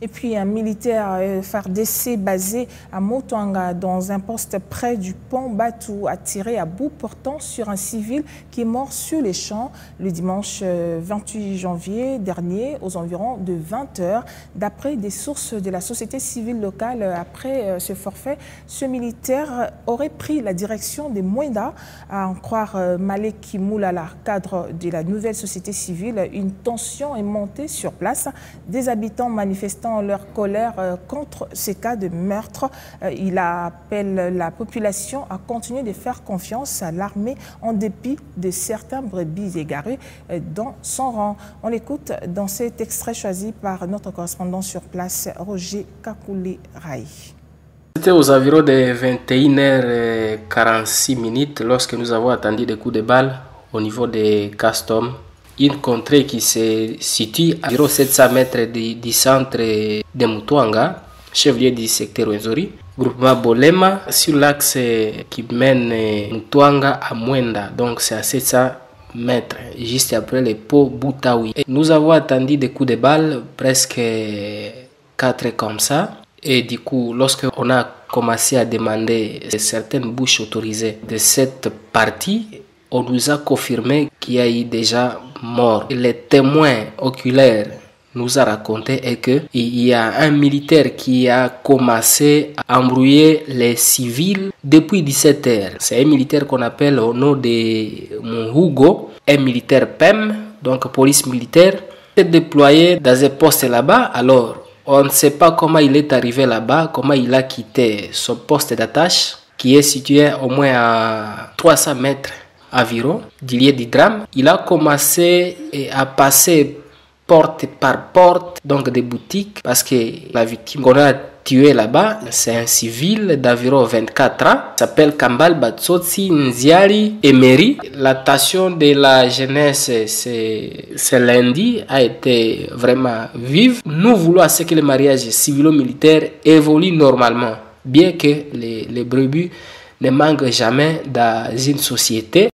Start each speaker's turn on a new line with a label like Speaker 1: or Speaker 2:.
Speaker 1: Et puis un militaire FARDC basé à Mutwanga dans un poste près du pont Batou a tiré à bout portant sur un civil qui est mort sur les champs le dimanche 28 janvier dernier aux environs de 20 h. D'après des sources de la société civile locale, après ce forfait, ce militaire aurait pris la direction des Mwenda, à en croire Malek Moulala, cadre de la nouvelle société civile. Une tension est montée sur place. Des habitants manifestant leur colère contre ces cas de meurtre. Il appelle la population à continuer de faire confiance à l'armée en dépit de certains brebis égarés dans son rang. On l'écoute dans cet extrait choisi par notre correspondant sur place, Roger Kakouli Rai.
Speaker 2: C'était aux environs de 21h46 lorsque nous avons attendu des coups de balle au niveau de Castom, une contrée qui se situe à environ 700 mètres du centre de Mutwanga, chef-lieu du secteur Wenzori, groupement Bolema, sur l'axe qui mène Mutwanga à Mwenda. Donc c'est à 700 mètres, juste après le pont Boutaoui. Nous avons attendu des coups de balle, presque 4 comme ça. Et du coup, lorsqu'on a commencé à demander certaines bouches autorisées de cette partie, on nous a confirmé qu'il y a eu déjà mort. Les témoins oculaires nous a raconté et qu'il y a un militaire qui a commencé à embrouiller les civils depuis 17 h. C'est un militaire qu'on appelle au nom de Mhugo, un militaire PEM, donc police militaire, est déployé dans un poste là-bas. Alors, on ne sait pas comment il est arrivé là-bas, comment il a quitté son poste d'attache, qui est situé au moins à 300 mètres environ du lieu du drame. Il a commencé à passer porte par porte, donc des boutiques, parce que la victime qu'on a tué là-bas, c'est un civil d'environ 24 ans, il s'appelle Kambal Batsotsi Nziari Emery. L'attention de la jeunesse ce lundi a été vraiment vive. Nous voulons à ce que le mariage civilo-militaire évolue normalement, bien que les brebis ne manquent jamais dans une société.